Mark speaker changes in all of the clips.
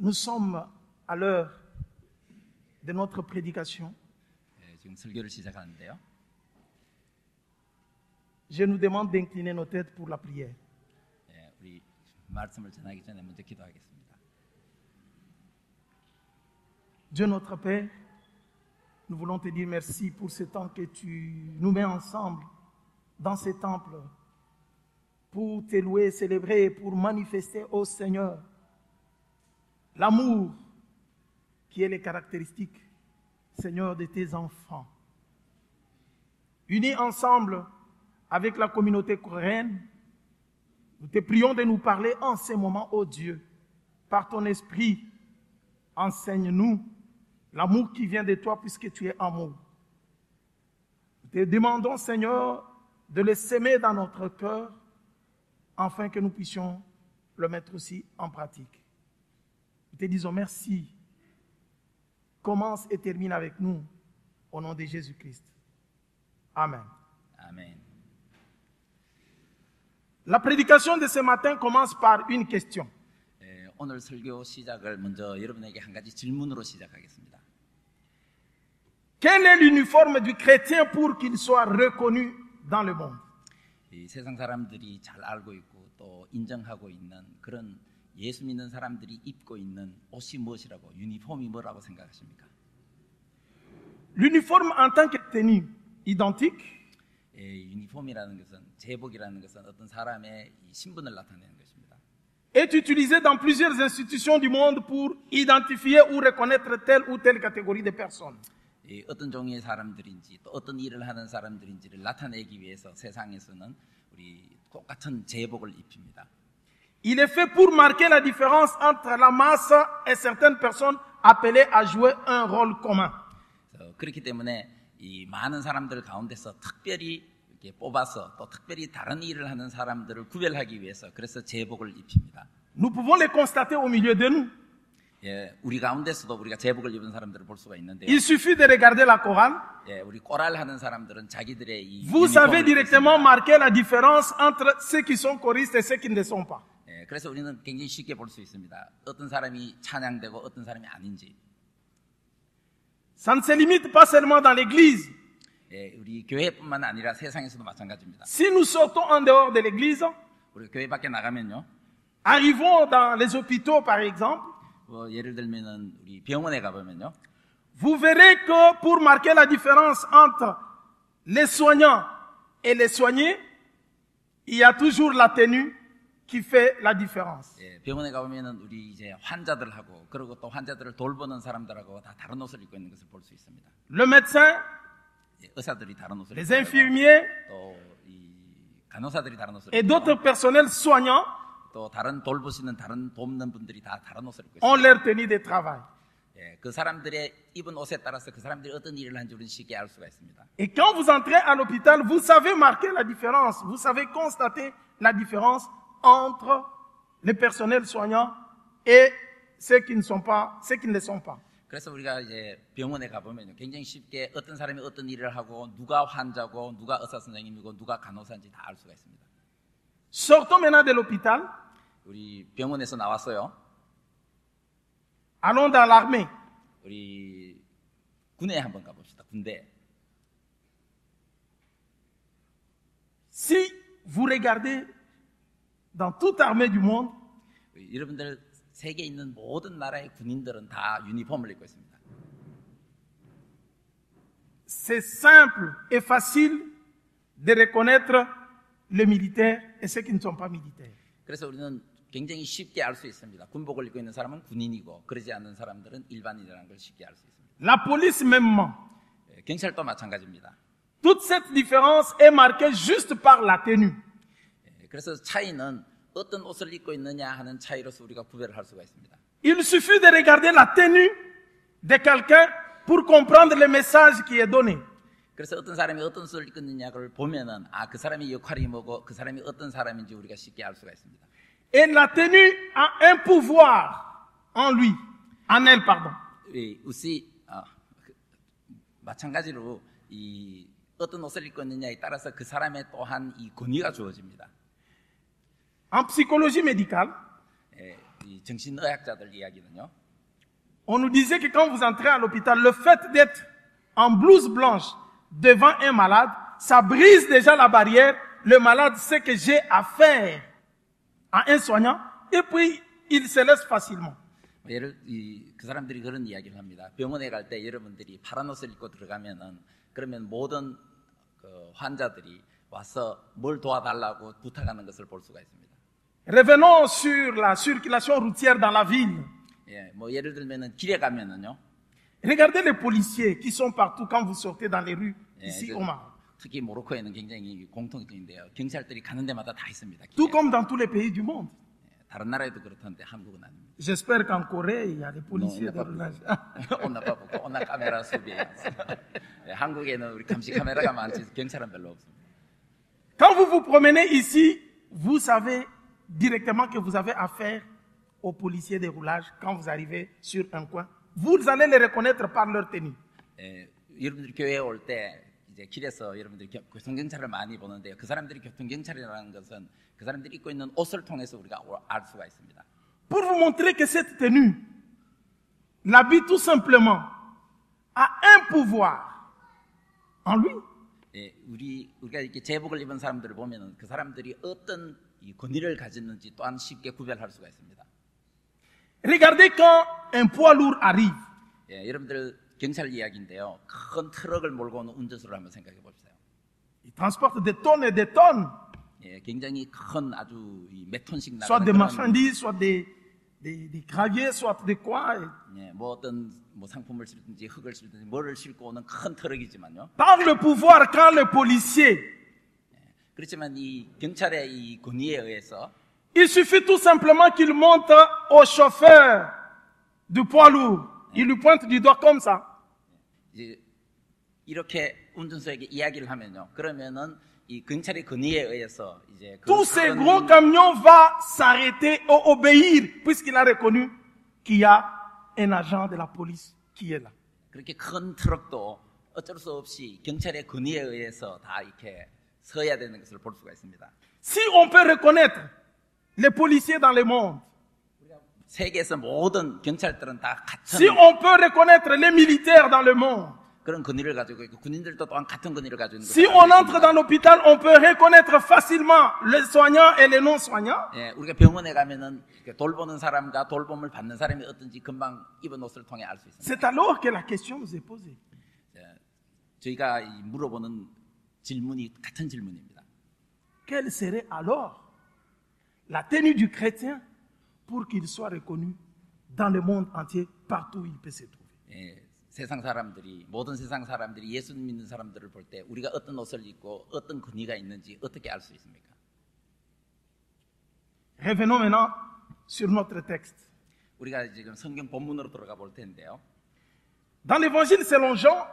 Speaker 1: Nous sommes à l'heure de notre prédication.
Speaker 2: 지금 설교를 시작하는데요.
Speaker 1: Je nous demande d'incliner nos têtes pour la prière.
Speaker 2: 우리 말씀을 전하기 전에 먼저 기도하겠습니다.
Speaker 1: Dieu notre Père, nous voulons te dire merci pour ce temps que tu nous mets ensemble dans ce temple pour te louer, célébrer, pour manifester au Seigneur l'amour qui est les caractéristiques, Seigneur, de tes enfants. Unis ensemble avec la communauté coréenne, nous te prions de nous parler en ce moment, ô Dieu, par ton esprit. Enseigne-nous l'amour qui vient de toi puisque tu es amour. Nous te demandons, Seigneur, de le s'aimer dans notre cœur afin que nous puissions le mettre aussi en pratique. Nous te disons merci. Commence et termine avec nous au nom de Jésus-Christ. Amen.
Speaker 2: 아멘.
Speaker 1: La prédication de ce matin commence par une question.
Speaker 2: 오늘 설교 시작을 먼저 여러분에게 한 가지 질문으로 시작하겠습니다.
Speaker 1: Quel est l'uniforme du chrétien pour qu'il soit reconnu dans le monde?
Speaker 2: 이 세상 사람들이 잘 알고 있고 또 인정하고 있는 그런 예수 믿는 사람들이 입고 있는 옷이 무엇이라고, 유니폼이 뭐라고 생각하십니까?
Speaker 1: L'uniforme en tant que tenue identique
Speaker 2: 유니폼이라는 것은, 제복이라는 것은 어떤 사람의 이 신분을 나타내는 것입니다.
Speaker 1: est utilisé dans plusieurs institutions du monde pour identifier ou reconnaître telle ou telle catégorie de personnes.
Speaker 2: 어떤 종류의 사람들인지 또 어떤 일을 하는 사람들인지를 나타내기 위해서 세상에서는 우리 똑같은 제복을 입힙니다.
Speaker 1: Il est fait pour marquer la différence entre la masse et certaines personnes appelées à jouer un rôle commun.
Speaker 2: 그렇기 때문에 이 많은 사람들 가운데서 특별히 이렇게 뽑아서 또 특별히 다른 일을 하는 사람들을 구별하기 위해서 그래서 제복을 입힙니다.
Speaker 1: Nous pouvons les constater au milieu de nous.
Speaker 2: 예, 우리 가운데서도 우리가 제복을 입은 사람들을 볼 수가 있는데요.
Speaker 1: Il suffit de regarder la chorale.
Speaker 2: 예, 우리 코랄 하는 사람들은 자기들의 이
Speaker 1: Vous savez directement marquer la différence entre ceux qui sont choristes et ceux qui ne le sont pas.
Speaker 2: 예, 그래서 우리는 굉장히 쉽게 볼 수 있습니다. 어떤 사람이 찬양되고 어떤 사람이 아닌지.
Speaker 1: Ça ne se limite pas seulement dans l'église.
Speaker 2: 예, 우리 교회뿐만 아니라 세상에서도 마찬가지입니다.
Speaker 1: Si nous sortons en dehors de l'église,
Speaker 2: 우리 교회 밖에 나가면요.
Speaker 1: arrivons dans les hôpitaux par exemple,
Speaker 2: 예를 들면은 우리 병원에 가보면요.
Speaker 1: vous verrez que pour marquer la différence entre les soignants et les soignés, il y a toujours la tenue qui fait la différence.
Speaker 2: 예, 병원에 가보면은 우리 이제 환자들하고 그리고 또 환자들을 돌보는 사람들하고 다 다른 옷을 입고 있는 것을 볼 수 있습니다.
Speaker 1: Le médecin,
Speaker 2: 예, 의사들이 다른 옷을
Speaker 1: les
Speaker 2: 입고
Speaker 1: infirmiers
Speaker 2: 또 이 간호사들이 다른 옷을
Speaker 1: et
Speaker 2: 입고
Speaker 1: d'autres personnels soignants
Speaker 2: 또 다른 돌보시는 다른 돕는 분들이 다 다른 옷을 입고
Speaker 1: ont
Speaker 2: 있습니다.
Speaker 1: leur tenue de travail.
Speaker 2: 예, 그 사람들의 입은 옷에 따라서 그 사람들이 어떤 일을 하는지 우리는 쉽게 알 수가 있습니다.
Speaker 1: Et quand vous entrez à l'hôpital, vous savez marquer la différence, vous savez constater la différence entre les personnels soignants et ceux qui ne le sont pas.
Speaker 2: 그래서 우리가 이제 병원에 가보면 굉장히 쉽게 어떤 사람이 어떤 일을 하고 누가 환자고 누가 의사 선생님이고 누가 간호사인지 다 알 수가 있습니다.
Speaker 1: Sortons maintenant de l'hôpital,
Speaker 2: 우리 병원에서 나왔어요.
Speaker 1: allons dans l'armée.
Speaker 2: 우리 군에 한번 가봅시다. 군대.
Speaker 1: Si vous regardez dans toute armée du monde,
Speaker 2: 여러분들 세계에 있는 모든 나라의 군인들은 다 유니폼을 입고 있습니다.
Speaker 1: c'est simple et facile de reconnaître les militaires et ceux qui ne sont pas militaires.
Speaker 2: 그래서 우리는 굉장히 쉽게 알 수 있습니다. 군복을 입고 있는 사람은 군인이고 그러지 않는 사람들은 일반인이라는 걸 쉽게 알 수 있습니다.
Speaker 1: La police mêmement.
Speaker 2: 경찰도 마찬가지입니다.
Speaker 1: Toute cette différence est marquée juste par la tenue.
Speaker 2: 그래서 차이는 어떤 옷을 입고 있느냐 하는 차이로서 우리가 구별을 할 수가 있습니다.
Speaker 1: Il suffit de regarder la tenue de quelqu'un pour comprendre le message qui est donné.
Speaker 2: 그래서 어떤 사람이 어떤 소리를 끊느냐를 보면은 그 사람의 역할이 뭐고 그 사람이 어떤 사람인지 우리가 쉽게 알 수가 있습니다.
Speaker 1: Et la tenue a un pouvoir en lui, en elle, pardon.
Speaker 2: 마찬가지로 이 어떤 옷을 입고 있느냐에 따라서 그 사람의 또한 이 권위가 주어집니다.
Speaker 1: En psychologie médicale,
Speaker 2: 이 정신의학자들 이야기는요.
Speaker 1: On nous disait que quand vous entrez à l'hôpital, le fait d'être en blouse blanche devant un malade, ça brise déjà la barrière. Le malade sait que j'ai affaire à un soignant et puis il se laisse facilement.
Speaker 2: 그 사람들이 그런 이야기를 합니다. 병원에 갈 때 여러분들이 파란 옷을 입고 들어가면은 그러면 모든 그 환자들이 와서 뭘 도와달라고 부탁하는 것을 볼 수가 있습니다.
Speaker 1: Revenons sur la circulation routière dans la ville.
Speaker 2: 뭐 예를 들면은 길에 가면은요.
Speaker 1: Regardez les policiers qui sont partout quand vous sortez dans les rues ici au Maroc.
Speaker 2: 특히 모로코에는 굉장히 공통적인데요. 경찰들이 가는 데마다 다 있습니다.
Speaker 1: Tout comme dans tous les pays du monde.
Speaker 2: 다른 나라에도 그렇던데 한국은 아닙니다.
Speaker 1: J'espère qu'en Corée, il y a des policiers de roulage.
Speaker 2: 오나 카메라 수비에 한국에는 우리 감시 카메라가 많지 경찰은 별로 없습니다.
Speaker 1: Quand vous vous promenez ici, vous savez directement que vous avez affaire aux policiers de roulage quand vous arrivez sur un coin. Vous allez les reconnaître par leur tenue.
Speaker 2: 여러분들이 교회에 올 때 이제 길에서 여러분들이 교통경찰을 많이 보는데요. 그 사람들이 교통경찰이라는 것은 그 사람들이 입고 있는 옷을 통해서 우리가 알 수가 있습니다.
Speaker 1: Pour vous montrer que cette tenue, l'habit tout simplement, a un pouvoir en lui.
Speaker 2: 우리가 이렇게 제복을 입은 사람들을 보면은 그 사람들이 어떤 이 권위를 가졌는지 또한 쉽게 구별할 수가 있습니다.
Speaker 1: Regardez quand un poids lourd arrive.
Speaker 2: 여러분들 경찰 이야기인데요. 큰 트럭을 몰고 오는 운전수를 한번 생각해 봅시다.
Speaker 1: Il transporte des tonnes et des tonnes.
Speaker 2: 굉장히 큰 아주 몇 톤씩 나가는
Speaker 1: soit des marchandises, soit des graviers, soit des quoi.
Speaker 2: 뭐 어떤 뭐 상품을 실든지 흙을 실든지 뭐를 싣고 오는 큰 트럭이지만요.
Speaker 1: Par le pouvoir, quand le policier,
Speaker 2: 그렇지만 이 경찰의 이 권위에 의해서
Speaker 1: il suffit tout simplement qu'il monte au chauffeur du poids lourd. Il lui pointe du doigt comme ça.
Speaker 2: 이제 이렇게 운전수에게 이야기를 하면요. 그러면은 이 경찰의 권위에 의해서 이제
Speaker 1: tous ces gros camions va s'arrêter ou obéir puisqu'il a reconnu qu'il y a un agent de la police qui est là.
Speaker 2: 그렇게 큰 트럭도 어쩔 수 없이 경찰의 권위에 의해서 다 이렇게 서야 되는 것을 볼 수가 있습니다.
Speaker 1: Si on peut reconnaître les policiers dans le monde,
Speaker 2: 세계에서 모든 경찰들은 다 같은
Speaker 1: si on peut reconnaître les militaires dans le monde,
Speaker 2: 그런 권위를 가지고 있고 군인들도 또한 같은 권위를 가지고 있는
Speaker 1: si on entre dans l'hôpital, on peut reconnaître facilement les soignants et les non-soignants.
Speaker 2: 우리가 병원에 가면은 돌보는 사람과 돌봄을 받는 사람이 어떤지 금방 입은 옷을 통해 알 수 있습니다.
Speaker 1: C'est alors que la question nous est posée.
Speaker 2: 저희가 물어보는 질문이 같은 질문입니다.
Speaker 1: Quelle serait alors la tenue du chrétien pour qu'il soit reconnu dans le monde entier, partout où il peut se trouver?
Speaker 2: 세상 사람들이 모든 세상 사람들이 예수 믿는 사람들을 볼 때 우리가 어떤 옷을 입고 어떤 권위가 있는지 어떻게 알 수 있습니까?
Speaker 1: Revenons maintenant sur notre texte.
Speaker 2: 우리가 지금 성경 본문으로 돌아가 볼 텐데요.
Speaker 1: Dans l'évangile selon Jean,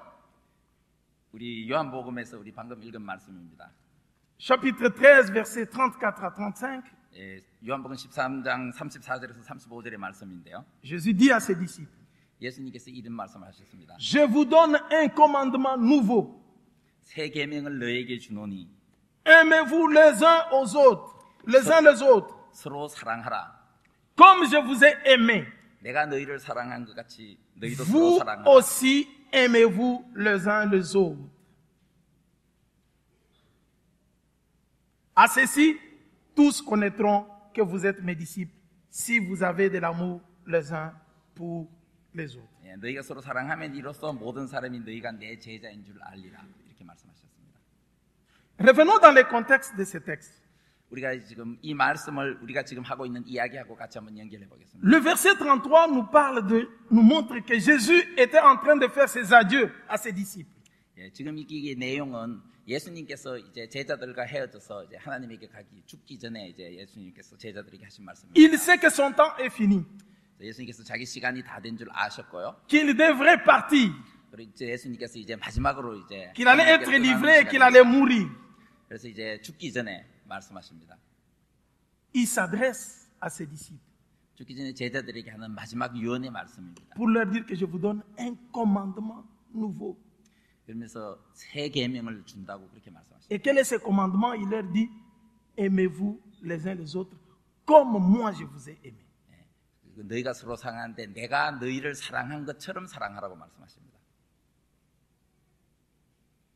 Speaker 2: 우리 요한복음에서 우리 방금 읽은 말씀입니다.
Speaker 1: chapitre 13 versets 34 à 35.
Speaker 2: 요한복음 13장 34절에서 35절의 말씀인데요.
Speaker 1: Jésus dit à ses disciples,
Speaker 2: 예수님께서 이런 말씀하셨습니다.
Speaker 1: Je vous donne un commandement nouveau.
Speaker 2: 새 계명을 너에게 주노니
Speaker 1: Aimez-vous les uns aux autres, les uns les autres,
Speaker 2: 서로 사랑하라.
Speaker 1: comme je vous ai aimé.
Speaker 2: 내가 너희를 사랑한 것 같이 너희도 서로
Speaker 1: Vous
Speaker 2: 사랑하라.
Speaker 1: aussi aimez-vous les uns les autres. À ceci, tous connaîtront que vous êtes mes disciples si vous avez de l'amour les uns pour les autres.
Speaker 2: 너희가 서로 사랑하면 이로써 모든 사람이 너희가 내 제자인 줄 알리라. 이렇게 말씀하셨습니다.
Speaker 1: Revenons dans le contexte de ce texte.
Speaker 2: 우리가 지금 이 말씀을 우리가 지금 하고 있는 이야기하고 같이 한번 연결해 보겠습니다.
Speaker 1: Le verset 33 nous montre que Jésus était en train de faire ses adieux à ses disciples.
Speaker 2: 지금 이 내용은 예수님께서 이제 제자들과 헤어져서 이제 하나님에게 죽기 전에 이제 예수님께서 제자들에게 하신 말씀입니다.
Speaker 1: Il sait que son temps est fini.
Speaker 2: 예수님께서 자기 시간이 다 된 줄 아셨고요.
Speaker 1: Qu'il devrait partir.
Speaker 2: 그리고 이제 예수님께서 이제 마지막으로 이제
Speaker 1: qu'il allait être
Speaker 2: 하나님께
Speaker 1: livré et
Speaker 2: 떠나는
Speaker 1: qu'il allait
Speaker 2: 시간입니다.
Speaker 1: mourir.
Speaker 2: 그래서 이제 죽기 전에 말씀하십니다.
Speaker 1: Il s'adresse à ses disciples
Speaker 2: 죽기 전에 제자들에게 하는 마지막 유언의 말씀입니다.
Speaker 1: pour leur dire que je vous donne un commandement nouveau.
Speaker 2: 그러면서 새 계명을 준다고 그렇게 말씀하십니다.
Speaker 1: Et quel est ce commandement? Il leur dit, aimez-vous les uns les autres comme moi je vous ai aimé.
Speaker 2: 너희가 서로 사랑하는데 내가 너희를 사랑한 것처럼 사랑하라고 말씀하십니다.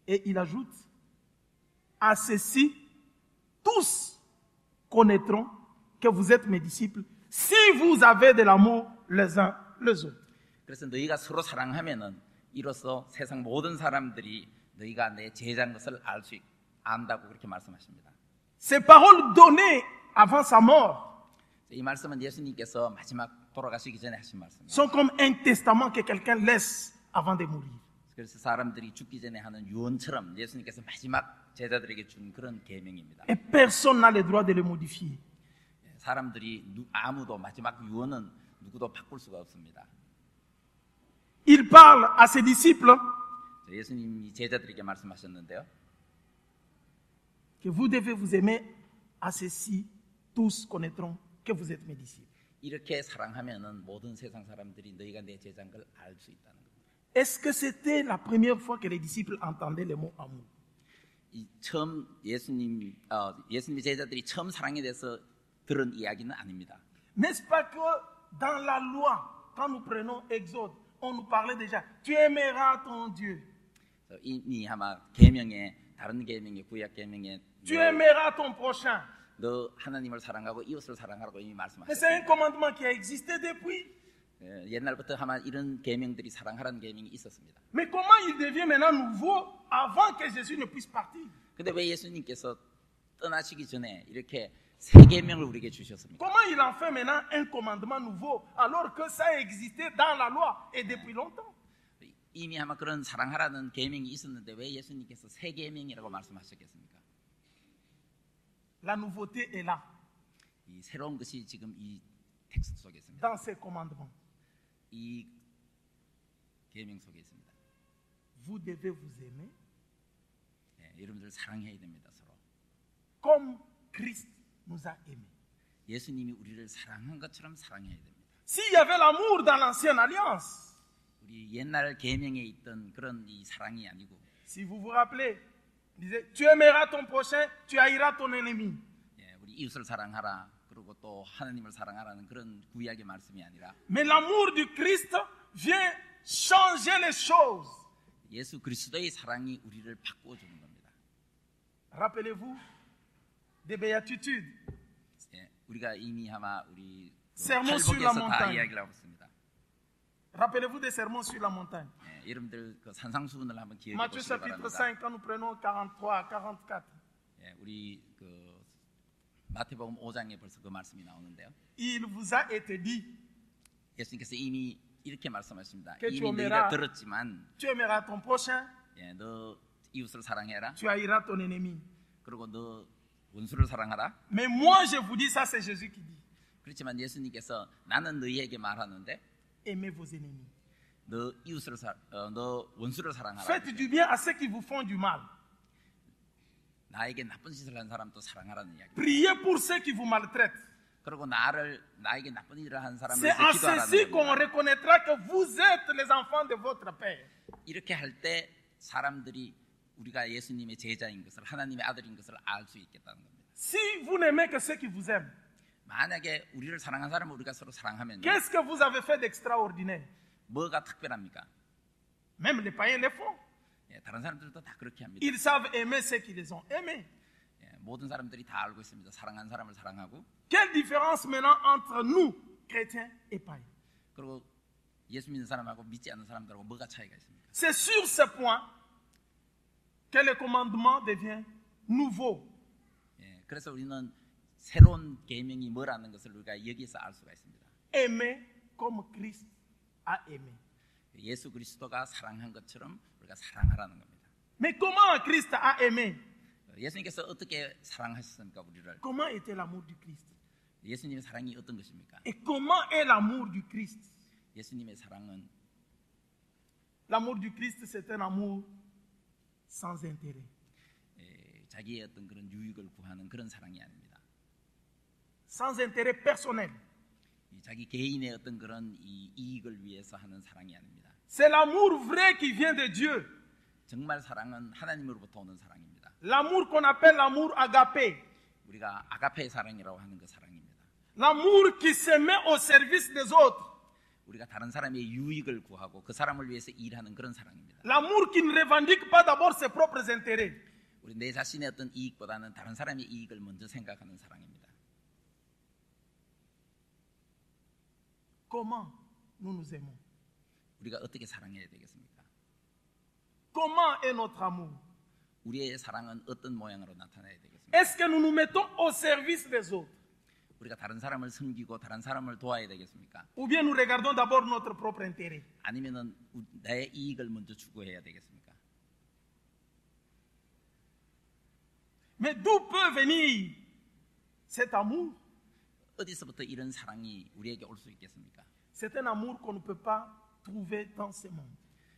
Speaker 1: Et il ajoute, à ceci, tous connaîtront que vous êtes mes disciples si vous avez de l'amour les uns les autres.
Speaker 2: 그래서 너희가 서로 사랑하면은 이로써 세상 모든 사람들이 너희가 내 제자인 것을 안다고 그렇게 말씀하십니다.
Speaker 1: Ces paroles données avant sa mort
Speaker 2: 이 말씀은 예수님께서 마지막 돌아가시기 전에 하신 말씀입니다.
Speaker 1: sont comme un testament que quelqu'un laisse avant de mourir.
Speaker 2: 그래서 사람들이 죽기 전에 하는 유언처럼 예수님께서 마지막 제자들에게 준 그런 계명입니다.
Speaker 1: Et personne n'a le droit de le modifier.
Speaker 2: 사람들이 아무도 마지막 유언은 누구도 바꿀 수가 없습니다.
Speaker 1: Il parle à ses disciples
Speaker 2: 예수님이 제자들에게 말씀하셨는데요.
Speaker 1: que vous devez vous aimer, à ceci tous connaîtront que vous êtes mes disciples.
Speaker 2: 이렇게 사랑하면은 모든 세상 사람들이 너희가 내 제자인 걸 알 수 있다는 겁니다.
Speaker 1: Est-ce que c'était la première fois que les disciples entendaient le mot amour?
Speaker 2: 이 처음 예수님의 제자들이 처음 사랑에 대해서 들은 이야기는 아닙니다.
Speaker 1: N'est-ce pas que dans la loi, quand nous prenons Exode, on nous parlait déjà, tu aimeras ton Dieu,
Speaker 2: 이미 아마 계명에 다른 계명에 구약 계명에
Speaker 1: tu aimeras ton prochain.
Speaker 2: 너 하나님을 사랑하고 이웃을 사랑하라고 이미
Speaker 1: Mais c'est un
Speaker 2: 말씀하셨어요.
Speaker 1: commandement qui a existé depuis.
Speaker 2: 옛날부터 아마 이런 계명들이 사랑하라는 계명이 있었습니다.
Speaker 1: Mais comment il devient maintenant nouveau avant que Jésus ne puisse partir?
Speaker 2: 근데 왜 예수님께서 떠나시기 전에 이렇게 새 계명을 우리에게 주셨습니까?
Speaker 1: Comment il en fait maintenant un commandement nouveau alors que ça existait dans la loi et depuis longtemps?
Speaker 2: 이미 아마 그런 사랑하라는 계명이 있었는데 왜 예수님께서 새 계명이라고 말씀하셨겠습니까?
Speaker 1: La nouveauté est là,
Speaker 2: 이 새로운 것이 지금 이 텍스트 속에 있습니다.
Speaker 1: dans ces commandements.
Speaker 2: 이 계명 속에 있습니다.
Speaker 1: Vous devez vous aimer
Speaker 2: 여러분들 사랑해야 됩니다. 서로.
Speaker 1: comme Christ nous a aimés.
Speaker 2: 예수님이 우리를 사랑한 것처럼 사랑해야 됩니다.
Speaker 1: S'il y avait l'amour dans l'ancienne alliance,
Speaker 2: 우리 옛날 계명에 있던 그런 이 사랑이 아니고
Speaker 1: si vous vous rappelez, il disait, tu aimeras ton prochain, tu haïras ton ennemi.
Speaker 2: 우리 이웃을 사랑하라 그리고 또 하나님을 사랑하라는 그런 구약의 말씀이 아니라
Speaker 1: Mais l'amour du Christ vient changer les choses.
Speaker 2: 예수 그리스도의 사랑이 우리를 바꾸어 주는 겁니다.
Speaker 1: Rappelez-vous des béatitudes.
Speaker 2: 우리가 이미 아마 우리
Speaker 1: Sermon sur la
Speaker 2: 팔복에서 다
Speaker 1: montagne.
Speaker 2: 이야기를 하고 있습니다.
Speaker 1: Rappelez-vous des sermons sur la montagne.
Speaker 2: 여러분들 그 산상수훈을 한번 기억해
Speaker 1: Matthieu
Speaker 2: 보시기
Speaker 1: chapitre
Speaker 2: 바랍니다.
Speaker 1: 5, quand nous prenons 43 à 44,
Speaker 2: 우리 그 마태복음 5장에 벌써 그 말씀이 나오는데요.
Speaker 1: il vous a été dit,
Speaker 2: 예수님께서 이미 이렇게 말씀하십니다.
Speaker 1: Que
Speaker 2: 이미
Speaker 1: tu
Speaker 2: 너희가
Speaker 1: aimeras-
Speaker 2: 들었지만
Speaker 1: tu aimeras ton prochain,
Speaker 2: 너 이웃을 사랑해라.
Speaker 1: tu haïras ton ennemi.
Speaker 2: 그리고 너 원수를 사랑하라.
Speaker 1: Mais moi, je vous dis, ça c'est Jésus qui dit,
Speaker 2: 그렇지만 예수님께서 나는 너희에게 말하는데
Speaker 1: aimez vos ennemis.
Speaker 2: 너 이웃을 너 원수를 사랑하라.
Speaker 1: Faites du bien à ceux qui vous font du mal.
Speaker 2: 나에게 나쁜 짓을 한 사람도 사랑하라는 이야기.
Speaker 1: Priez pour ceux qui vous maltraitent.
Speaker 2: 그리고 나에게 나쁜 일을 한 사람을
Speaker 1: C'est à
Speaker 2: 기도하라는
Speaker 1: ceci qu'on
Speaker 2: 겁니다.
Speaker 1: reconnaîtra que vous êtes les enfants de votre Père.
Speaker 2: 이렇게 할 때 사람들이 우리가 예수님의 제자인 것을 하나님의 아들인 것을 알 수 있겠다는 겁니다.
Speaker 1: Si vous n'aimez que ceux qui vous aiment,
Speaker 2: 만약에 우리를 사랑한 사람을 우리가 서로 사랑하면
Speaker 1: qu'est-ce que vous avez fait d'extraordinaire?
Speaker 2: 뭐가 특별합니까?
Speaker 1: Même les païens le font.
Speaker 2: 다른 사람들도 다 그렇게 합니다.
Speaker 1: Ils savent aimer ceux qui les ont aimés.
Speaker 2: 모든 사람들이 다 알고 있습니다. 사랑한 사람을 사랑하고
Speaker 1: Quelle différence maintenant entre nous, chrétiens et païens?
Speaker 2: 그리고 예수 믿는 사람하고 믿지 않는 사람들하고 뭐가 차이가 있습니까?
Speaker 1: C'est sur ce point que le commandement devient nouveau.
Speaker 2: 그래서 우리는 새로운 계명이 뭐라는 것을 우리가 여기서 알 수가 있습니다.
Speaker 1: Aimer comme Christ a aimé.
Speaker 2: 예수 그리스도가 사랑한 것처럼 우리가 사랑하라는 겁니다.
Speaker 1: Mais comment Christ a aimé?
Speaker 2: 예수님께서 어떻게 사랑하셨습니까 우리를?
Speaker 1: Comment était l'amour du Christ?
Speaker 2: 예수님의 사랑이 어떤 것입니까?
Speaker 1: Et comment est l'amour du Christ?
Speaker 2: 예수님의 사랑은
Speaker 1: L'amour du Christ, c'est un amour sans intérêt.
Speaker 2: 자기의 어떤 그런 유익을 구하는 그런 사랑이 아닙니다.
Speaker 1: Sans intérêt personnel.
Speaker 2: 자기 개인의 어떤 그런 이 이익을 위해서 하는 사랑이 아닙니다.
Speaker 1: C'est l'amour vrai qui vient de Dieu.
Speaker 2: 정말 사랑은 하나님으로부터 오는 사랑입니다.
Speaker 1: L'amour qu'on appelle l'amour agapé.
Speaker 2: 우리가 아가페의 사랑이라고 하는 그 사랑입니다.
Speaker 1: L'amour qui se met au service des autres.
Speaker 2: 우리가 다른 사람의 유익을 구하고 그 사람을 위해서 일하는 그런 사랑입니다.
Speaker 1: L'amour qui ne revendique pas d'abord ses propres intérêts.
Speaker 2: 우리 내 자신의 어떤 이익보다는 다른 사람의 이익을 먼저 생각하는 사랑입니다.
Speaker 1: Comment nous nous aimons?
Speaker 2: 우리가 어떻게 사랑해야 되겠습니까?
Speaker 1: Comment est notre amour?
Speaker 2: 우리의 사랑은 어떤 모양으로 나타나야 되겠습니까?
Speaker 1: Est-ce que nous nous mettons au service des autres?
Speaker 2: 우리가 다른 사람을 섬기고 다른 사람을 도와야 되겠습니까?
Speaker 1: Ou bien nous regardons d'abord notre propre intérêt?
Speaker 2: 아니면은 나의 이익을 먼저 추구해야 되겠습니까?
Speaker 1: Mais d'où peut venir cet amour?
Speaker 2: 어디서부터 이런 사랑이 우리에게 올 수 있겠습니까?
Speaker 1: C'est un amour qu'on ne peut pas trouver dans ce monde.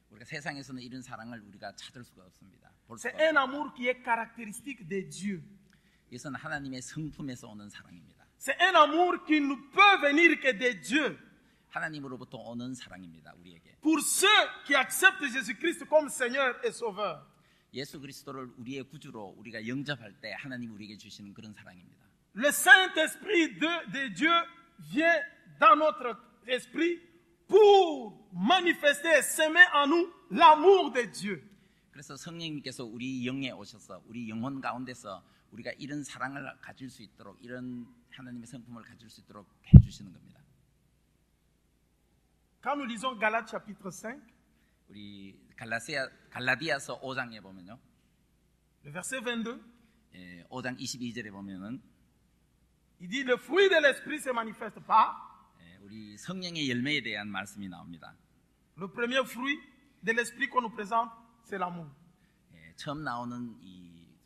Speaker 2: 우리가 세상에서는 이런 사랑을 우리가 찾을 수가 없습니다. 볼
Speaker 1: C'est
Speaker 2: 수가
Speaker 1: un
Speaker 2: 없습니다.
Speaker 1: amour qui est caractéristique de Dieu.
Speaker 2: 이것은 하나님의 성품에서 오는 사랑입니다.
Speaker 1: C'est un amour qui ne peut venir que de Dieu.
Speaker 2: 하나님으로부터 오는 사랑입니다. 우리에게.
Speaker 1: Pour ceux qui acceptent Jésus-Christ comme Seigneur et Sauveur.
Speaker 2: 예수 그리스도를 우리의 구주로 우리가 영접할 때 하나님 우리에게 주시는 그런 사랑입니다.
Speaker 1: Le Saint-Esprit de Dieu vient dans notre esprit pour manifester, semer en nous l'amour de Dieu.
Speaker 2: 그래서 성령님께서 우리 영에 오셔서 우리 영혼 가운데서 우리가 이런 사랑을 가질 수 있도록 이런 하나님의 성품을 가질 수 있도록 해주시는 겁니다.
Speaker 1: Quand nous lisons Galates chapitre 5,
Speaker 2: 우리 갈라디아서 5장에 보면요,
Speaker 1: le verset 22,
Speaker 2: 5장 22절에 보면은
Speaker 1: il dit le fruit de l'esprit se manifeste pas.
Speaker 2: 우리 성령의 열매에 대한 말씀이 나옵니다.
Speaker 1: Le premier fruit de l'esprit qu'on nous présente, c'est l'amour.
Speaker 2: 처음 나오는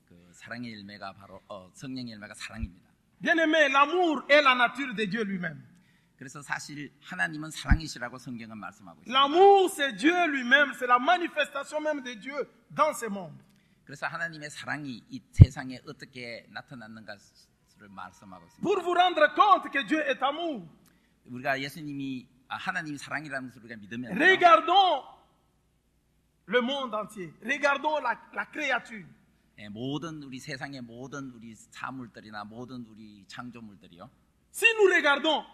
Speaker 2: 그 사랑의 열매가 바로 성령의 열매가 사랑입니다.
Speaker 1: Bien-aimé, l'amour est la nature de Dieu lui-même.
Speaker 2: 그래서 사실 하나님은 사랑이시라고 성경은 말씀하고 있습니다.
Speaker 1: L'amour, c'est Dieu lui-même, c'est la manifestation même de Dieu dans ce monde.
Speaker 2: 그래서 하나님의 사랑이 이 세상에 어떻게 나타났는가를 말씀하고 있습니다.
Speaker 1: Pour vous rendre compte que Dieu est amour,
Speaker 2: 우리가 예수님이 하나님이 사랑이라는 것을 우리가 믿으면
Speaker 1: regardons le monde entier, regardons la créature.
Speaker 2: 모든 우리 세상의 모든 우리 사물들이나 모든 우리 창조물들이요.
Speaker 1: Si nous regardons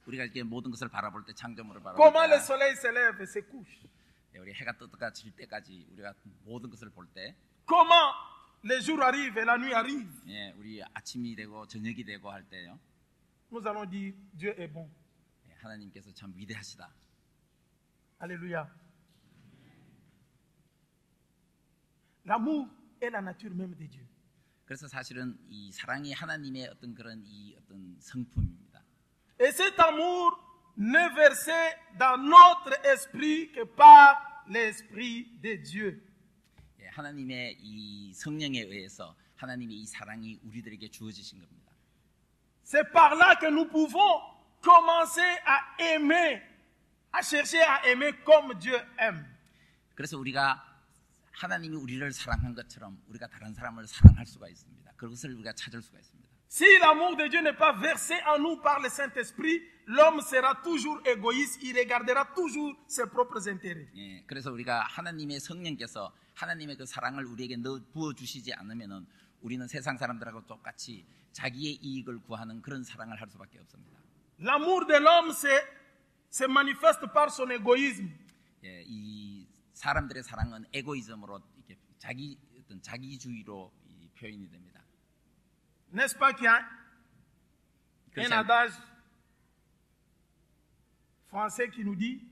Speaker 2: 우리가 이렇게 모든 것을 바라볼 때 창조물을 바라볼
Speaker 1: comment le
Speaker 2: 때
Speaker 1: soleil se lève et se couche,
Speaker 2: 우리 해가 뜨다가 질 때까지 우리가 모든 것을 볼 때
Speaker 1: comment les jours arrivent et la nuit arrive,
Speaker 2: 우리 아침이 되고 저녁이 되고 할 때요.
Speaker 1: nous allons dire Dieu est bon.
Speaker 2: 하나님께서 참 위대하시다.
Speaker 1: Alléluia. L'amour est la nature même de Dieu.
Speaker 2: 그래서 사실은 이 사랑이 하나님의 어떤 그런 이 어떤 성품입니다.
Speaker 1: Et cet amour n'est versé dans notre esprit que par l'esprit de Dieu.
Speaker 2: 하나님의 이 성령에 의해서 하나님의 이 사랑이 우리들에게 주어지신 겁니다.
Speaker 1: C'est par là que nous pouvons commencer à aimer, à chercher à aimer comme Dieu aime.
Speaker 2: 그래서 우리가 하나님이 우리를 사랑한 것처럼 우리가 다른 사람을 사랑할 수가 있습니다. 그것을 우리가 찾을 수가 있습니다.
Speaker 1: Si l'amour de Dieu n'est pas versé en nous par le Saint-Esprit, l'homme sera toujours égoïste, il regardera toujours ses propres intérêts.
Speaker 2: 그래서 우리가 하나님의 성령께서 하나님의 그 사랑을 우리에게 부어 주시지 않으면은 우리는 세상 사람들하고 똑같이 자기의 이익을 구하는 그런 사랑을 할 수밖에 없습니다.
Speaker 1: L'amour de l'homme se manifeste par son égoïsme.
Speaker 2: 이 사람들의 사랑은 에고이즘으로 이렇게 어떤 자기주의로 표현이 됩니다.
Speaker 1: N'est-ce pas qu'il y a un adage français qui nous dit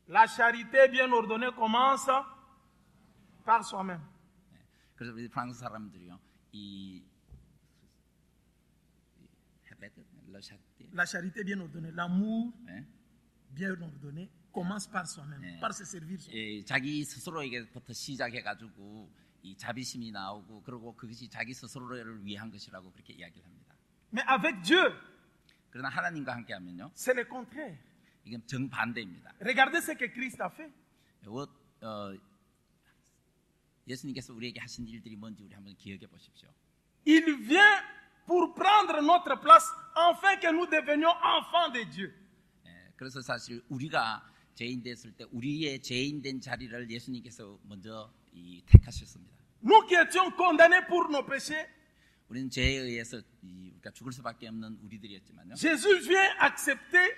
Speaker 1: la charité bien ordonnée commence par soi-même.
Speaker 2: 그래서 우리 프랑스 사람들이요,
Speaker 1: La charité bien ordonnée, l'amour bien ordonné commence par soi-même, par se servir soi-même.
Speaker 2: 자기 스스로에게부터 시작해가지고 이 자비심이 나오고 그리고 그것이 자기 스스로를 위한 것이라고 그렇게 이야기를 합니다.
Speaker 1: Mais avec Dieu,
Speaker 2: 그러나 하나님과 함께하면요,
Speaker 1: c'est le contraire.
Speaker 2: 이건 정반대입니다.
Speaker 1: Regardez ce que Christ a fait.
Speaker 2: 예수님께서 우리에게 하신 일들이 뭔지 우리 한번 기억해 보십시오.
Speaker 1: Il vient pour prendre notre place afin que nous devenions enfants de Dieu.
Speaker 2: 그래서 사실 우리가 죄인 됐을 때 우리의 죄인 된 자리를 예수님께서 먼저 택하셨습니다.
Speaker 1: Nous qui étions condamnés pour nos péchés,
Speaker 2: 우리는 죄에 의해서 우리가 죽을 수밖에 없는 우리들이었지만요.
Speaker 1: Jésus vient accepter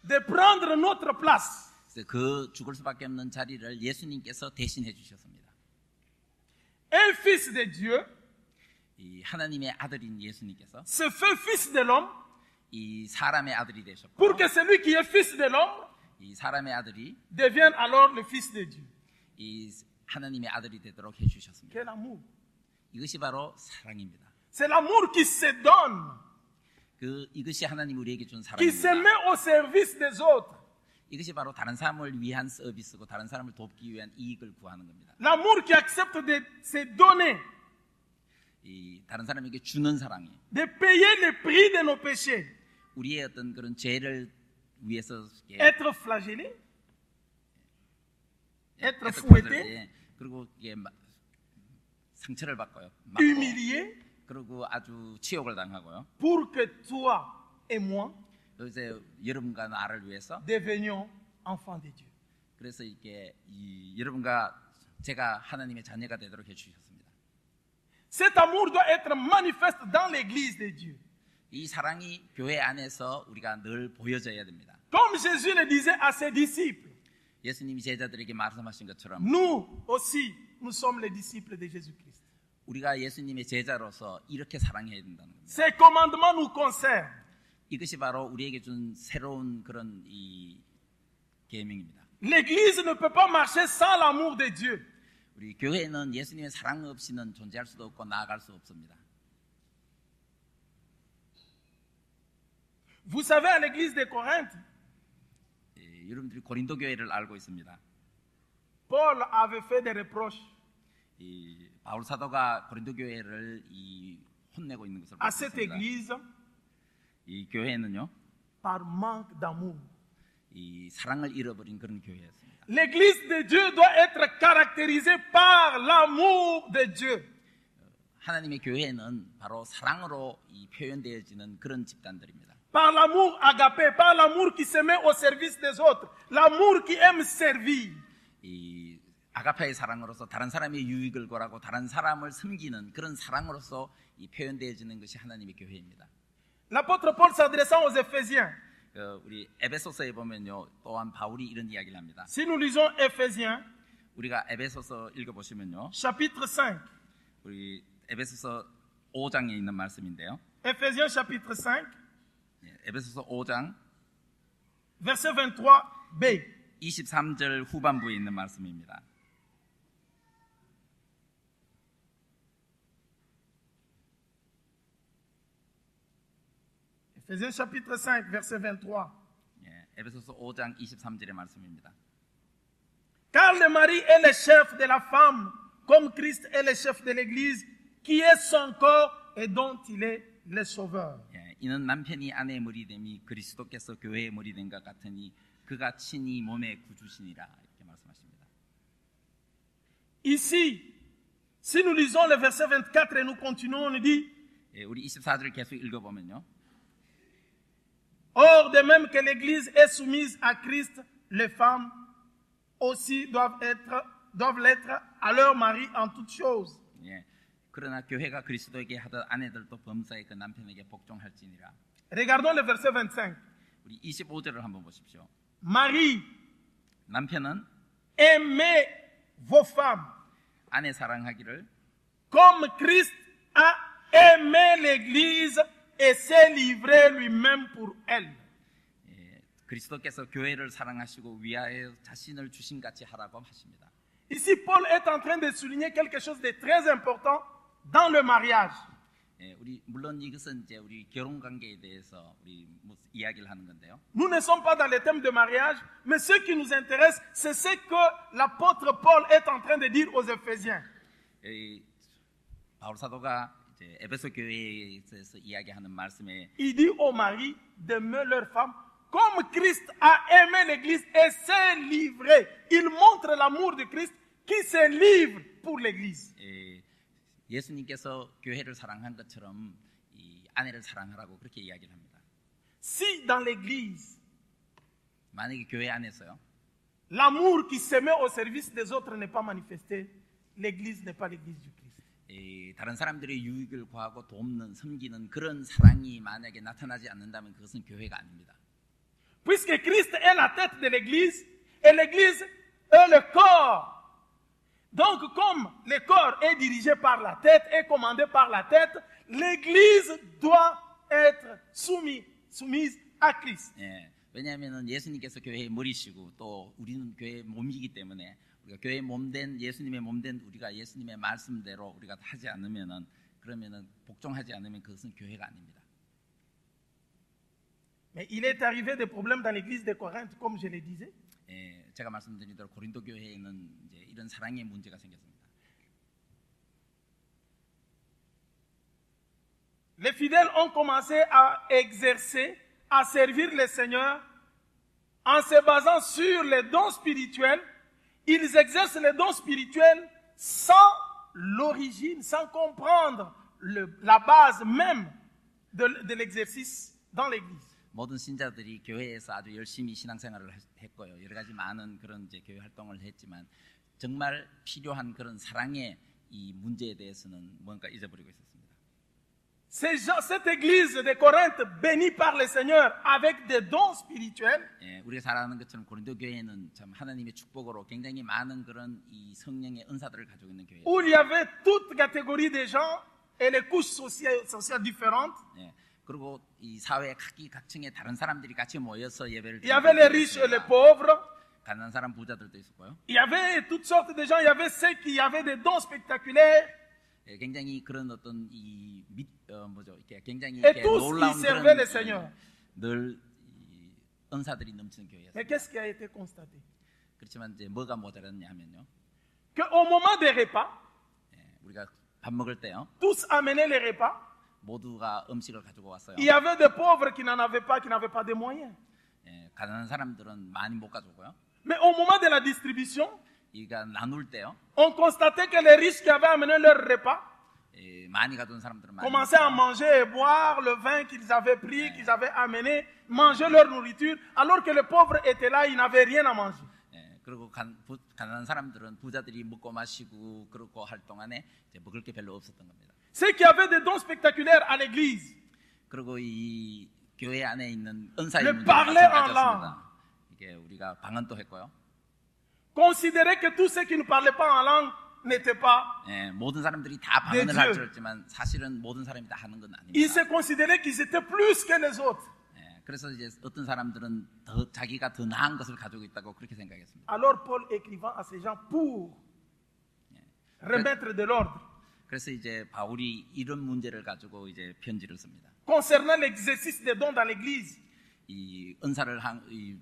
Speaker 1: de prendre notre place.
Speaker 2: 그래서 그 죽을 수밖에 없는 자리를 예수님께서 대신해 주셨습니다.
Speaker 1: Un fils de Dieu
Speaker 2: 이 하나님의 아들인 예수님께서
Speaker 1: se fait fils de l'homme
Speaker 2: 이 사람의 아들이 되셨고,
Speaker 1: pour que celui qui est fils de l'homme
Speaker 2: 이 사람의 아들이
Speaker 1: devienne alors le fils de Dieu.
Speaker 2: 이 하나님의 아들이 되도록 해주셨습니다.
Speaker 1: Quel amour!
Speaker 2: 이것이 바로 사랑입니다.
Speaker 1: C'est l'amour qui se donne,
Speaker 2: 이것이 하나님 우리에게 준
Speaker 1: qui se
Speaker 2: 사랑입니다.
Speaker 1: met au service des autres.
Speaker 2: 이것이 바로 다른 사람을 위한 서비스고 다른 사람을 돕기 위한 이익을 구하는 겁니다.
Speaker 1: L'amour qui accepte de se donner,
Speaker 2: 이 다른 사람에게 주는 사랑이
Speaker 1: de payer le prix de nos péchés,
Speaker 2: 우리의 어떤 그런 죄를 위해서
Speaker 1: être flagellé, être fouetté,
Speaker 2: 그리고 상처를 받고요,
Speaker 1: humilié,
Speaker 2: 그리고 아주 치욕을 당하고요.
Speaker 1: pour que toi et moi
Speaker 2: 그래서 여러분과 나를 위해서
Speaker 1: devenions enfants de Dieu.
Speaker 2: 그래서 이게 여러분과 제가 하나님의 자녀가 되도록 해주셨습니다.
Speaker 1: Cet amour doit être manifeste dans l'église de Dieu.
Speaker 2: 이 사랑이 교회 안에서 우리가 늘 보여져야 됩니다.
Speaker 1: Comme Jésus le disait à ses disciples,
Speaker 2: 예수님이 제자들에게 말씀하신 것처럼
Speaker 1: nous aussi, nous sommes les disciples de Jésus-Christ.
Speaker 2: 우리가 예수님의 제자로서 이렇게 사랑해야 된다는 겁니다.
Speaker 1: Ces commandements nous concernent.
Speaker 2: 이것이 바로 우리에게 준 새로운 그런 이 계명입니다.
Speaker 1: L'église ne peut pas marcher sans l'amour de Dieu.
Speaker 2: 우리 교회는 예수님의 사랑 없이는 존재할 수도 없고 나아갈 수 없습니다.
Speaker 1: Vous savez, à l'église de Corinthe,
Speaker 2: 여러분들이 고린도 교회를 알고 있습니다.
Speaker 1: Paul avait fait des reproches
Speaker 2: 바울 사도가 고린도 교회를 혼내고 있는 것을
Speaker 1: à
Speaker 2: 볼 수
Speaker 1: cette
Speaker 2: 있습니다.
Speaker 1: église
Speaker 2: 이 교회는요,
Speaker 1: par manque d'amour.
Speaker 2: 이 사랑을 잃어버린 그런 교회였습니다.
Speaker 1: L'église de Dieu doit être caractérisée par l'amour de Dieu.
Speaker 2: 하나님의 교회는 바로 사랑으로 표현되어지는 그런 집단들입니다.
Speaker 1: Par l'amour agapé, par l'amour qui se met au service des autres, l'amour qui aime servir.
Speaker 2: 이 아가페의 사랑으로서 다른 사람의 유익을 구하고 다른 사람을 섬기는 그런 사랑으로서 표현되어지는 것이 하나님의 교회입니다.
Speaker 1: L'apôtre Paul s'adressant aux Éphésiens.
Speaker 2: 우리 에베소서에 보면요, 또한 바울이 이런 이야기를 합니다.
Speaker 1: Si nous lisons Éphésiens,
Speaker 2: 우리가 에베소서 읽어보시면요,
Speaker 1: chapitre 5.
Speaker 2: 우리 에베소서 5장에 있는 말씀인데요.
Speaker 1: Éphésiens chapitre 5,
Speaker 2: 에베소서 5장
Speaker 1: verset 23b.
Speaker 2: 23절 후반부에 있는 말씀입니다.
Speaker 1: Éphésiens chapitre 5, verset 23.
Speaker 2: 에베소서 5장 23절의 말씀입니다.
Speaker 1: Car le mari est le chef de la femme, comme Christ est le chef de l'Église, qui est son corps et dont il est le sauveur.
Speaker 2: 이는 남편이 아내의 머리됨이 그리스도께서 교회의 머리된 것 같으니 그가 친히 몸의 구주시니라, 이렇게 말씀하십니다.
Speaker 1: Ici, si nous lisons le verset 24 et nous continuons, on nous dit,
Speaker 2: 우리 24절을 계속 읽어보면요,
Speaker 1: or de même que l'Église est soumise à Christ, les femmes aussi doivent l'être à leur mari en toutes choses.
Speaker 2: 그러나 교회가 그리스도에게 하듯 아내들도 범사에 그 남편에게 복종할지니라.
Speaker 1: Regardons le verset 25.
Speaker 2: 우리 25절을 한번 보십시오.
Speaker 1: Marie,
Speaker 2: 남편은
Speaker 1: aimez vos femmes
Speaker 2: 아내 사랑하기를
Speaker 1: comme Christ a aimé l'Église et s'est livré lui-même pour elle.
Speaker 2: 그리스도께서 교회를 사랑하시고 위하여 자신을 주신같이 하라고 하십니다.
Speaker 1: Ici, Paul est en train de souligner quelque chose de très important dans le mariage.
Speaker 2: 우리 물론 이것은 이제 우리 결혼 관계에 대해서 우리 이야기를 하는 건데요.
Speaker 1: Nous ne sommes pas dans le thème de mariage, mais ce qui nous intéresse, c'est ce que l'apôtre Paul est en train de dire aux Éphésiens.
Speaker 2: 바울 사도가 이제 에베소 교회에서 이야기하는 말씀에
Speaker 1: Il dit aux maris d'aimer leur femme comme Christ a aimé l'Église et s'est livré. Il montre l'amour de Christ qui se livre pour l'Église.
Speaker 2: 예, 예수님께서 교회를 사랑한 것처럼 이 아내를 사랑하라고 그렇게 이야기를 합니다.
Speaker 1: Si dans l'Église,
Speaker 2: 만약에 교회 안에서요,
Speaker 1: l'amour qui se met au service des autres n'est pas manifesté, l'Église n'est pas l'Église du Christ.
Speaker 2: 이 다른 사람들의 유익을 구하고 돕는, 섬기는 그런 사랑이 만약에 나타나지 않는다면 그것은 교회가 아닙니다.
Speaker 1: Puisque Christ est la tête de l'Église et l'Église est le corps. Donc, comme le corps est dirigé par la tête et commandé par la tête, l'Église doit être soumise à Christ.
Speaker 2: 예, 왜냐하면 예수님께서 교회의 머리시고 또 우리는 교회의 몸이기 때문에 우리가 교회의 몸된 예수님의 몸된 우리가 예수님의 말씀대로 우리가 하지 않으면은 그러면은 복종하지 않으면 그것은 교회가 아닙니다.
Speaker 1: Mais il est arrivé des problèmes dans l'église de Corinthe, comme je le disais.
Speaker 2: 예, 제가 말씀드린 대로 고린도 교회에는 이제 이런 사랑의 문제가 생겼습니다.
Speaker 1: Les fidèles ont commencé à exercer, à servir le Seigneur en se basant sur les dons spirituels. Ils exercent les dons spirituels sans l'origine, sans comprendre la base même de l'exercice dans l'église.
Speaker 2: 모든 신자들이 교회에서 아주 열심히 신앙생활을 했고요. 여러 가지 많은 그런 이제 교회 활동을 했지만 정말 필요한 그런 사랑의 이 문제에 대해서는 뭔가 잊어버리고 있었습니다.
Speaker 1: Cette église de Corinthe, bénie par le Seigneur avec des dons spirituels,
Speaker 2: 예, 우리가 잘 아는 것처럼 고린도 교회는 참 하나님의 축복으로 굉장히 많은 그런 이 성령의 은사들을 가지고 있는 교회예요.
Speaker 1: où il y avait toute catégorie de gens et les couches sociales différentes.
Speaker 2: 예, 그리고 이 사회 각층의 다른 사람들이 같이 모여서 예배를
Speaker 1: Il y avait les riches et les pauvres.
Speaker 2: 가난한 사람 부자들도 있었고요.
Speaker 1: Il y avait toutes sortes de gens. Il y avait ceux qui avaient des dons spectaculaires.
Speaker 2: 예, 굉장히 그런 어떤 이 이렇게 굉장히
Speaker 1: Et
Speaker 2: 이렇게
Speaker 1: tous
Speaker 2: 놀라운
Speaker 1: ils servaient le
Speaker 2: 그런
Speaker 1: Seigneur.
Speaker 2: 늘 이 은사들이 넘치는 교회였어요.
Speaker 1: Mais qu'est-ce qui a été constaté?
Speaker 2: 그렇지만 이제 뭐가 모자랐냐 하면요.
Speaker 1: Qu'au moment des repas,
Speaker 2: 예, 우리가 밥 먹을 때요.
Speaker 1: tous amenaient les repas.
Speaker 2: 모두가 음식을 가지고 왔어요.
Speaker 1: Il y avait des pauvres qui n'en avaient pas, qui n'avaient pas de moyens.
Speaker 2: 예, 가난한 사람들은 많이 못 가져오고요.
Speaker 1: Mais au moment de la distribution,
Speaker 2: 이가 나눌 때요.
Speaker 1: on constatait que les riches qui avaient amené leur repas
Speaker 2: 예, 많이 가져온 사람들은 많이
Speaker 1: commençaient à manger et boire le vin qu'ils avaient pris, qu'ils avaient amené, manger leur nourriture, alors que les pauvres étaient là, ils n'avaient rien à manger.
Speaker 2: 예, 그리고 가난한 사람들은 부자들이 먹고 마시고 그렇고 할 동안에 이제 먹을 게 별로 없었던 겁니다.
Speaker 1: Ceux qui avaient des dons spectaculaires à l'église
Speaker 2: 그리고 이 교회 안에 있는 은사의
Speaker 1: Le
Speaker 2: 문제가
Speaker 1: parler en
Speaker 2: 마찬가지였습니다. 이게 우리가 방언도 했고요.
Speaker 1: considéraient que tous ceux qui ne parlaient pas en langue n'étaient pas.
Speaker 2: 예, 모든 사람들이 다 방언을 할 줄 알지만 사실은 모든 사람이 다 하는 건
Speaker 1: Ils
Speaker 2: 아닙니다.
Speaker 1: se considéraient qu'ils étaient plus que les autres.
Speaker 2: 예, 그래서 이제 어떤 사람들은 더 자기가 더 나은 것을 가지고 있다고 그렇게 생각했습니다.
Speaker 1: Alors Paul écrivant à ces gens pour remettre de l'ordre
Speaker 2: 그래서 이제 바울이 이런 문제를 가지고 이제 편지를 씁니다.
Speaker 1: concernant l'exercice des dons dans l'église.
Speaker 2: 이 은사를 이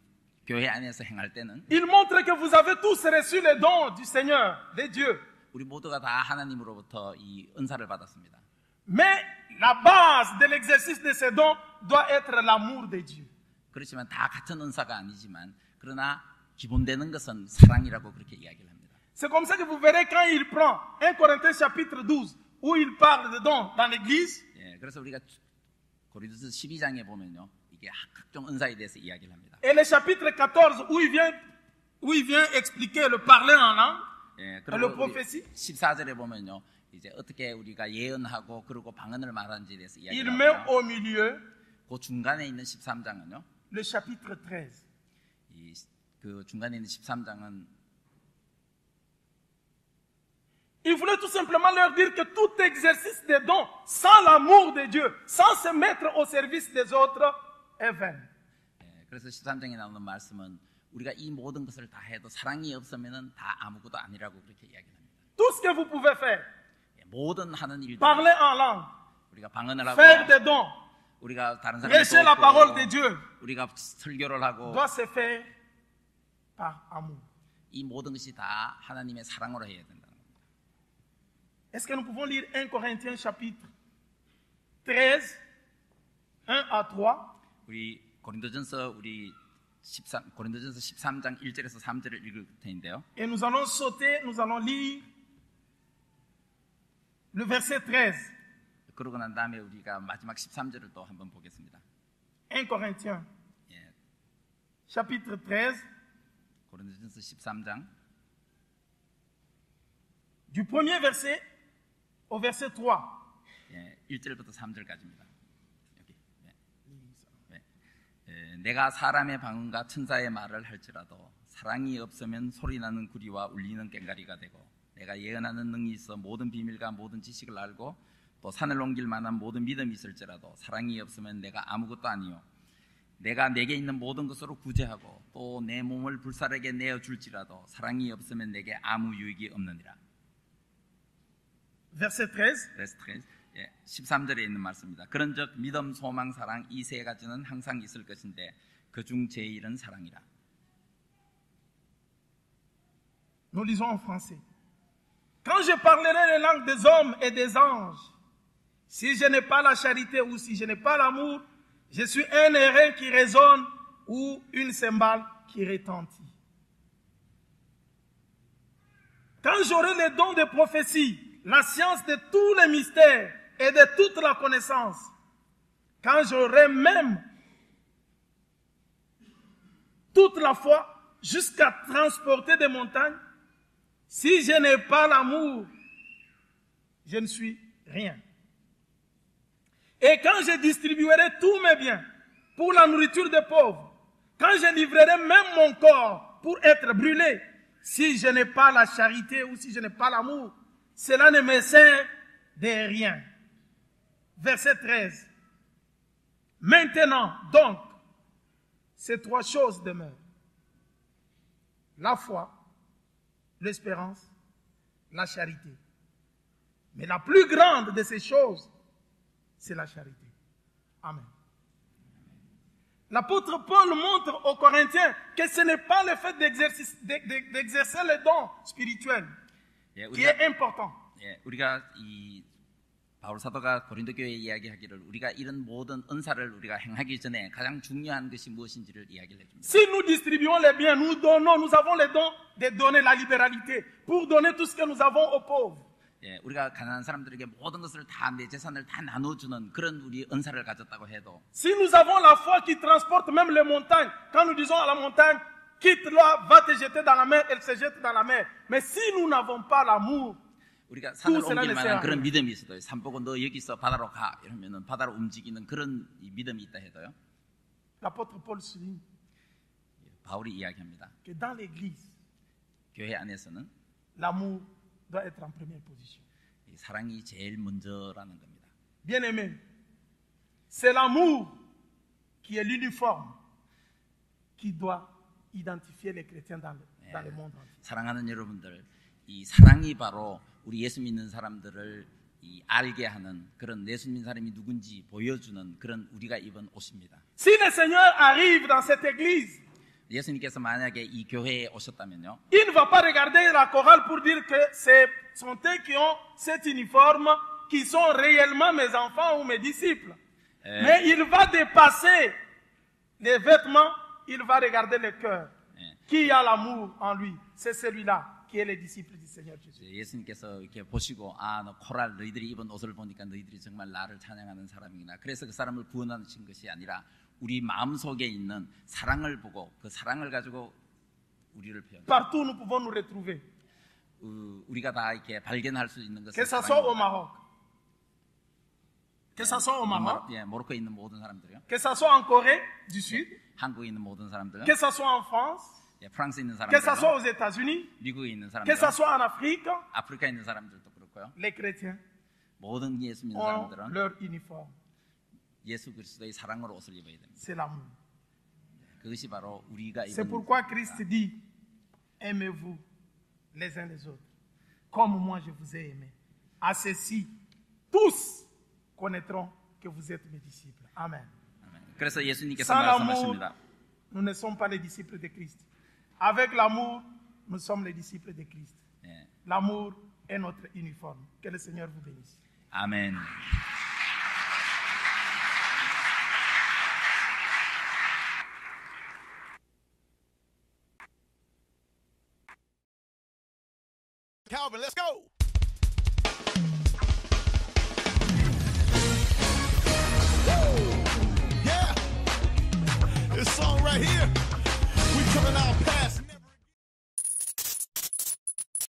Speaker 2: 교회 안에서 행할 때는
Speaker 1: Il montre que vous avez tous reçu les dons du Seigneur, de Dieu.
Speaker 2: 우리 모두가 다 하나님으로부터 이 은사를 받았습니다.
Speaker 1: Mais la base de l'exercice de ces dons doit être l'amour de Dieu.
Speaker 2: 그렇지만 다 같은 은사가 아니지만 그러나 기본되는 것은 사랑이라고 그렇게 이야기를 합니다.
Speaker 1: C'est comme ça que vous verrez quand il prend 1 Corinthiens chapitre 12 où il parle de dons dans l'église.
Speaker 2: 예, 그래서 우리가 고린도서 12장에 보면요. 이게 각종 은사에 대해서 이야기를 합니다.
Speaker 1: Et le chapitre 14 où il vient expliquer le parler en langue
Speaker 2: 예,
Speaker 1: et le
Speaker 2: 그리고
Speaker 1: prophétie.
Speaker 2: 14절에 보면요. 이제 어떻게 우리가 예언하고 그리고 방언을 말하는지에 대해서
Speaker 1: Il
Speaker 2: 이야기를
Speaker 1: met
Speaker 2: 합니다.
Speaker 1: au milieu
Speaker 2: 그 중간에 있는 13장은요.
Speaker 1: le chapitre 13.
Speaker 2: 그 중간에 있는 13장은
Speaker 1: Il voulait tout simplement leur dire que tout exercice des dons sans l'amour de Dieu, sans se mettre au service des autres, est vain.
Speaker 2: 예, 그래서 13장에 나오는 말씀은 우리가 이 모든 것을 다 해도 사랑이 없으면은 다 아무것도 아니라고 그렇게 이야기를 합니다.
Speaker 1: Tout ce que vous pouvez faire,
Speaker 2: 예, 모든 하는 일들
Speaker 1: parler en langue,
Speaker 2: 우리가 방언을 하고
Speaker 1: faire des dons,
Speaker 2: 우리가 다른
Speaker 1: prêcher la
Speaker 2: 사람들
Speaker 1: parole de Dieu,
Speaker 2: 우리가 설교를 하고
Speaker 1: doit se faire par amour.
Speaker 2: 이 모든 것이 다 하나님의 사랑으로 해야 된다는 겁니다.
Speaker 1: Est-ce que nous pouvons lire 1 Corinthiens chapitre 13, 1 à 3?
Speaker 2: 우리 고린도전서 우리 13장 1절에서 3절을 읽을 텐데요.
Speaker 1: Et nous allons sauter, nous allons lire le verset 13.
Speaker 2: 그러고 난 다음에 우리가 마지막 13절을 또 한번 보겠습니다.
Speaker 1: 1 Corinthiens,
Speaker 2: 예,
Speaker 1: chapitre 13,
Speaker 2: 고린도전서 13장
Speaker 1: du premier verset au verset 3.
Speaker 2: 예, 1절부터 3절까지입니다. 여기. 내가 사람의 방언과 천사의 말을 할지라도 사랑이 없으면 소리나는 구리와 울리는 꽹과리가 되고 내가 예언하는 능이 있어 모든 비밀과 모든 지식을 알고 또 산을 옮길 만한 모든 믿음이 있을지라도 사랑이 없으면 내가 아무것도 아니요 내가 내게 있는 모든 것으로 구제하고 또 내 몸을 불사르게 내어줄지라도 사랑이 없으면 내게 아무 유익이 없느니라.
Speaker 1: Verset 13.
Speaker 2: 13절에 있는 말씀입니다. 그런즉 믿음, 소망, 사랑 이 세 가지는 항상 있을 것인데 그중 제일은 사랑이라.
Speaker 1: Nous lisons en français. Quand je parlerai les langues des hommes et des anges, si je n'ai pas la charité ou si je n'ai pas l'amour, je suis un airain qui résonne ou une cymbale qui retentit. Quand j'aurai les dons de prophétie, la science de tous les mystères et de toute la connaissance, quand j'aurai même toute la foi jusqu'à transporter des montagnes, si je n'ai pas l'amour, je ne suis rien. Et quand je distribuerai tous mes biens pour la nourriture des pauvres, quand je livrerai même mon corps pour être brûlé, si je n'ai pas la charité ou si je n'ai pas l'amour, cela ne me sert de rien. Verset 13. Maintenant, donc, ces trois choses demeurent. La foi, l'espérance, la charité. Mais la plus grande de ces choses, c'est la charité. Amen. L'apôtre Paul montre aux Corinthiens que ce n'est pas le fait d'exercer les dons spirituels qui est important.
Speaker 2: 우리가 이 바울 사도가 고린도 교회에 이야기하기를 우리가 이런 모든 은사를 우리가 행하기 전에 가장 중요한 것이 무엇인지를 이야기를 해줍니다.
Speaker 1: Si nous distribuons les biens, nous donnons, nous avons les dons de donner la libéralité pour donner tout ce que nous avons aux pauvres.
Speaker 2: 우리가 가난한 사람들에게 모든 것을 다 내 재산을 다 나눠주는 그런 우리 은사를 가졌다고 해도
Speaker 1: Si nous avons la foi qui transporte même les montagnes, quand nous disons à la montagne, quitte-la, va te jeter dans la mer, elle se jette dans la mer. Mais si nous n'avons pas l'amour,
Speaker 2: 우리가 산을 옮길 만한 그런 믿음이 있어도 산 보고 너 여기서 바다로 가 이러면은 바다로 움직이는 그런 믿음이 있다 해도요.
Speaker 1: l'apôtre Paul souligne
Speaker 2: 바울이 이야기합니다.
Speaker 1: que dans l'église,
Speaker 2: 교회 안에서는
Speaker 1: l'amour doit être en première position.
Speaker 2: 이 사랑이 제일 먼저라는 겁니다.
Speaker 1: Bien-aimé, c'est l'amour qui est l'uniforme qui doit identifier les chrétiens dans le monde entier.
Speaker 2: 사랑하는 여러분들, 이 사랑이 바로 우리 예수 믿는 사람들을 이 알게 하는 그런 예수 믿는 사람이 누군지 보여주는 그런 우리가 입은 옷입니다.
Speaker 1: Si le Seigneur arrive dans cette église,
Speaker 2: 예수님께서 만약에 이 교회에 오셨다면요,
Speaker 1: il ne va pas regarder la chorale pour dire que ce sont eux qui ont cet uniforme, qui sont réellement mes enfants ou mes disciples. Mais il va dépasser les vêtements, il va regarder le cœur. Qui a l'amour en lui? C'est celui-là qui est le disciple du Seigneur Jésus.
Speaker 2: 예수님께서 이렇게 보시고 너 코랄 너희들이 입은 옷을 보니까 너희들이 정말 나를 찬양하는 사람이구나. 그래서 그 사람을 구원하신 것이 아니라 우리 마음속에 있는 사랑을 보고 그 사랑을 가지고 우리를 표현합니다.
Speaker 1: Partout nous pouvons nous retrouver.
Speaker 2: 우리가 다 이렇게 발견할 수 있는 것은
Speaker 1: Que ça soit au Maroc. Que ça soit au Maroc.
Speaker 2: 모로코에 있는 모든 사람들이요.
Speaker 1: Que ça soit en Corée du Sud.
Speaker 2: 한국에 있는 모든 사람들.
Speaker 1: Que ça soit en France.
Speaker 2: 프랑스에 있는
Speaker 1: Que ça
Speaker 2: 사람들.
Speaker 1: soit aux États-Unis.
Speaker 2: 미국에 있는
Speaker 1: Que
Speaker 2: 사람들.
Speaker 1: ça soit en Afrique.
Speaker 2: 아프리카에 있는 사람들도 그렇고요.
Speaker 1: Les chrétiens
Speaker 2: 모든 예수 믿는
Speaker 1: ont
Speaker 2: 사람들은
Speaker 1: leur uniforme.
Speaker 2: 예수 그리스도의 사랑으로 옷을 입어야 됩니다.
Speaker 1: C'est l'amour.
Speaker 2: 그것이 바로 우리가
Speaker 1: C'est
Speaker 2: 입은
Speaker 1: pourquoi Christ dit, aimez-vous les uns les autres, comme moi je vous ai aimé. À ceci, tous connaîtront que vous êtes mes disciples. Amen.
Speaker 2: 그래서 예수님께서
Speaker 1: Sans l'amour,
Speaker 2: 말씀하십니다.
Speaker 1: nous ne sommes pas les disciples de Christ. Avec l'amour, nous sommes les disciples de Christ. L'amour est notre uniforme. Que le Seigneur vous bénisse.
Speaker 2: 아멘.
Speaker 3: Marvin, let's go. Woo! Yeah. This song right here